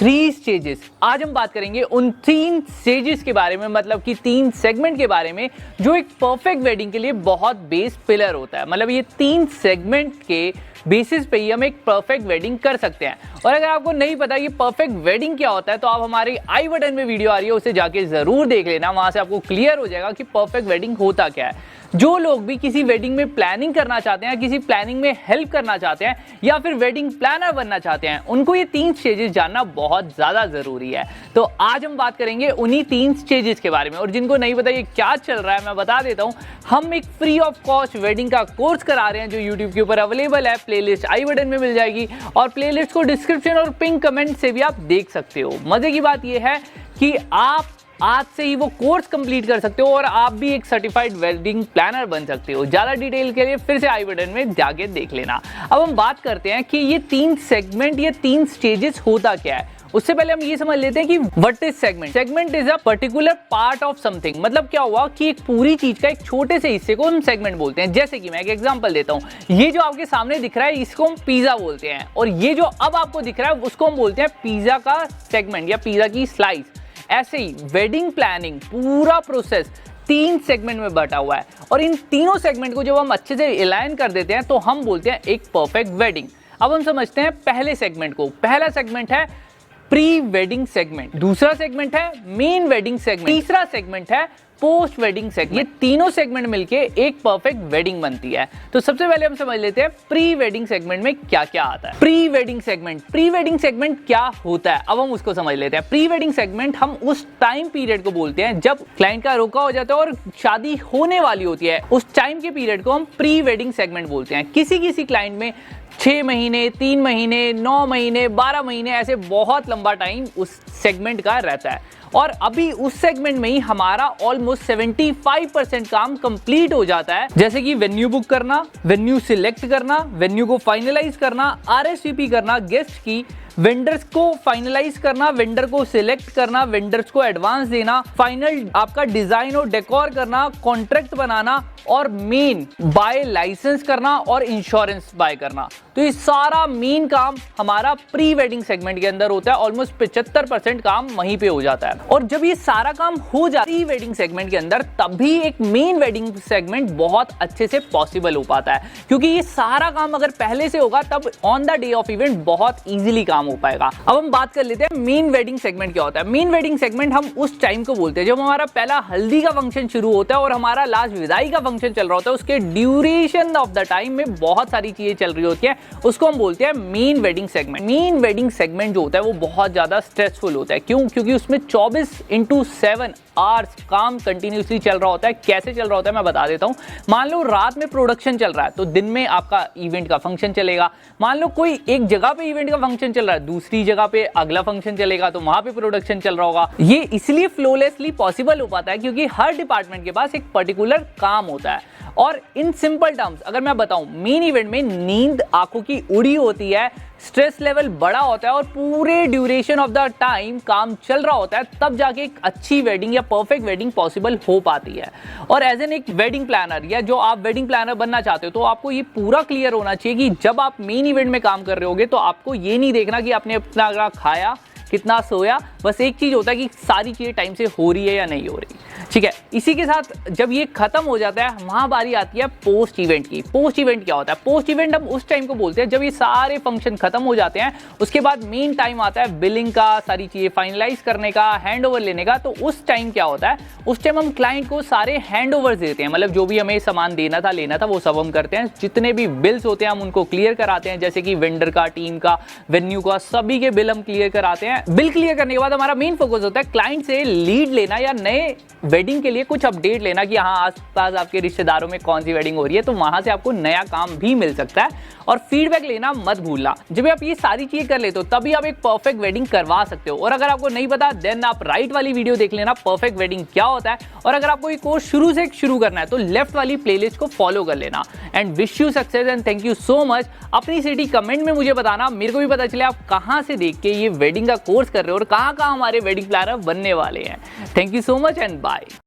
3 stages. आज हम बात करेंगे उन 3 स्टेजेस के बारे में, मतलब कि 3 सेगमेंट के बारे में जो एक परफेक्ट वेडिंग के लिए बहुत बेस पिलर होता है। मतलब ये 3 सेगमेंट के बेसिस पे ही हम एक परफेक्ट वेडिंग कर सकते हैं। और अगर आपको नहीं पता कि परफेक्ट वेडिंग क्या होता है तो आप हमारे आई बटन में वीडियो आ रही है, उसे जाके जरूर देख लेना। वहां से आपको क्लियर हो जाएगा कि परफेक्ट वेडिंग होता क्या है। जो लोग भी किसी वेडिंग में प्लानिंग करना चाहते हैं, किसी प्लानिंग में हेल्प करना चाहते हैं या फिर वेडिंग प्लानर बनना चाहते हैं, उनको ये 3 स्टेजेस जानना बहुत ज्यादा जरूरी है। तो आज हम बात करेंगे उन्हीं 3 स्टेजेस के बारे में। और जिनको नहीं पता ये क्या चल रहा है, मैं बता देता हूं। हम एक फ्री ऑफ कॉस्ट वेडिंग का कोर्स करा रहे हैं जो यूट्यूब के ऊपर अवेलेबल है। प्लेलिस्ट आई बटन में मिल जाएगी और प्लेलिस्ट को डिस्क्रिप्शन और पिन कमेंट से भी आप देख सकते हो। मजे की बात यह है कि आप आज से ही वो कोर्स कंप्लीट कर सकते हो और आप भी एक सर्टिफाइड वेडिंग प्लानर बन सकते हो। ज्यादा डिटेल के लिए फिर से आई बटन में जाके देख लेना। अब हम बात करते हैं कि ये 3 सेगमेंट, ये 3 स्टेजेस होता क्या है। उससे पहले हम ये समझ लेते हैं कि what is segment. Segment is a particular part of something. मतलब क्या हुआ कि एक पूरी चीज का एक छोटे से हिस्से को हम सेगमेंट बोलते हैं। जैसे कि मैं एक एग्जांपल देता हूं, ये जो आपके सामने दिख रहा है इसको हम पिज्जा बोलते हैं, और ये जो अब आपको दिख रहा है उसको हम बोलते हैं पिज्जा का सेगमेंट या पिज्जा की स्लाइस। ऐसे ही वेडिंग प्लानिंग पूरा प्रोसेस 3 सेगमेंट में बटा हुआ है, और इन तीनों सेगमेंट को जब हम अच्छे से अलाइन कर देते हैं तो हम बोलते हैं एक परफेक्ट वेडिंग। अब हम समझते हैं पहले सेगमेंट को। पहला सेगमेंट है प्री वेडिंग सेगमेंट, दूसरा सेगमेंट है मेन वेडिंग सेगमेंट, तीसरा सेगमेंट है पोस्ट वेडिंग सेगमेंट। ये तीनों सेगमेंट मिलके एक परफेक्ट वेडिंग बनती है। तो सबसे पहले हम समझ लेते हैं प्री वेडिंग सेगमेंट में क्या क्या आता है। Pre wedding segment, pre wedding segment क्या होता है अब हम उसको समझ लेते हैं। प्री वेडिंग सेगमेंट हम उस टाइम पीरियड को बोलते हैं जब क्लाइंट का रोका हो जाता है और शादी होने वाली होती है। उस टाइम के पीरियड को हम प्री वेडिंग सेगमेंट बोलते हैं। किसी किसी क्लाइंट में 6 महीने, 3 महीने, 9 महीने, 12 महीने, ऐसे बहुत लंबा टाइम उस सेगमेंट का रहता है। और अभी उस सेगमेंट में ही हमारा ऑलमोस्ट 75% काम कंप्लीट हो जाता है। जैसे कि वेन्यू बुक करना, वेन्यू सिलेक्ट करना, वेन्यू को फाइनलाइज करना, RSVP करना, गेस्ट की, वेंडर्स को फाइनलाइज करना, वेंडर को सिलेक्ट करना, वेंडर्स को एडवांस देना, फाइनल आपका डिजाइन और डेकोर करना, कॉन्ट्रैक्ट बनाना, और मेन बाय लाइसेंस करना और इंश्योरेंस बाय करना। तो ये सारा मेन काम हमारा प्री वेडिंग सेगमेंट के अंदर होता है। ऑलमोस्ट 75% काम वहीं पे हो जाता है। और जब ये सारा काम हो जाता है प्री वेडिंग सेगमेंट के अंदर, तभी एक मेन वेडिंग सेगमेंट बहुत अच्छे से पॉसिबल हो पाता है। क्योंकि ये सारा काम अगर पहले से होगा तब on the day of event बहुत इजीली काम हो पाएगा। अब हम बात कर लेते हैं मेन वेडिंग सेगमेंट क्या होता है। मेन वेडिंग सेगमेंट हम उस टाइम को बोलते हैं जब हमारा पहला हल्दी का फंक्शन शुरू होता है और हमारा लास्ट विदाई का फंक्शन चल रहा होता है। उसके ड्यूरेशन ऑफ द टाइम में बहुत सारी चीजें चल रही होती है, उसको हम बोलते हैं main wedding segment. Main wedding segment जो होता है वो बहुत ज्यादा स्ट्रेसफुल होता है। क्यों? क्योंकि उसमें 24/7 आवर्स काम कंटिन्यूसली चल रहा होता है। कैसे चल रहा होता है मैं बता देता हूं। मान लो रात में प्रोडक्शन चल रहा है तो दिन में आपका इवेंट का फंक्शन चलेगा। मान लो कोई एक जगह पे इवेंट का फंक्शन चल रहा है, दूसरी जगह पे अगला फंक्शन चलेगा तो वहां पे प्रोडक्शन चल रहा होगा। ये इसलिए फ्लोलेसली पॉसिबल हो पाता है क्योंकि हर डिपार्टमेंट के पास एक पर्टिकुलर काम होता है। और इन सिंपल टर्म्स अगर मैं बताऊं, मेन इवेंट में नींद आंखों की उड़ी होती है, स्ट्रेस लेवल बड़ा होता है और पूरे ड्यूरेशन ऑफ द टाइम काम चल रहा होता है, तब जाके एक अच्छी वेडिंग या परफेक्ट वेडिंग पॉसिबल हो पाती है। और एज एन एक वेडिंग प्लानर या जो आप वेडिंग प्लानर बनना चाहते हो तो आपको ये पूरा क्लियर होना चाहिए कि जब आप मेन इवेंट में काम कर रहे होगे तो आपको ये नहीं देखना कि आपने अपना खाया, कितना सोया। बस एक चीज होता है कि सारी चीजें टाइम से हो रही है या नहीं हो रही। ठीक है, इसी के साथ जब ये खत्म हो जाता है वहां बारी आती है पोस्ट इवेंट की। पोस्ट इवेंट क्या होता है? पोस्ट इवेंट हम उस टाइम को बोलते हैं जब ये सारे फंक्शन खत्म हो जाते हैं। उसके बाद मेन टाइम आता है बिलिंग का, सारी चीजें फाइनलाइज करने का, हैंड ओवर लेने का। तो उस टाइम क्या होता है? उस टाइम हम क्लाइंट को सारे हैंड ओवर देते हैं। मतलब जो भी हमें सामान देना था, लेना था, वो सब हम करते हैं। जितने भी बिल्स होते हैं हम उनको क्लियर कराते हैं, जैसे कि वेंडर का, टीम का, वेन्यू का, सभी के बिल हम क्लियर कराते हैं। बिल क्लियर करने के बाद हमारा मेन फोकस होता है क्लाइंट से लीड लेना या नए वेडिंग के लिए कुछ अपडेट लेना कि हाँ आसपास आपके रिश्तेदारों में कौन सी वेडिंग हो रही है, तो वहां से आपको नया काम भी मिल सकता है। और फीडबैक लेना मत भूलना। जब आप ये सारी चीजें कर लेते हो तभी आप एक परफेक्ट वेडिंग करवा सकते हो। और अगर आपको नहीं पता देन आप राइट वाली वीडियो देख लेना, परफेक्ट वेडिंग क्या होता है। और अगर आपको ये कोर्स शुरू से शुरू करना है तो लेफ्ट वाली प्लेलिस्ट को फॉलो कर लेना। And wish you success and thank you so much. अपनी सिटी कमेंट में मुझे बताना, मेरे को भी पता चले आप कहां से देख के ये वेडिंग का कोर्स कर रहे हो और कहां हमारे वेडिंग प्लानर बनने वाले हैं। Thank you so much and bye.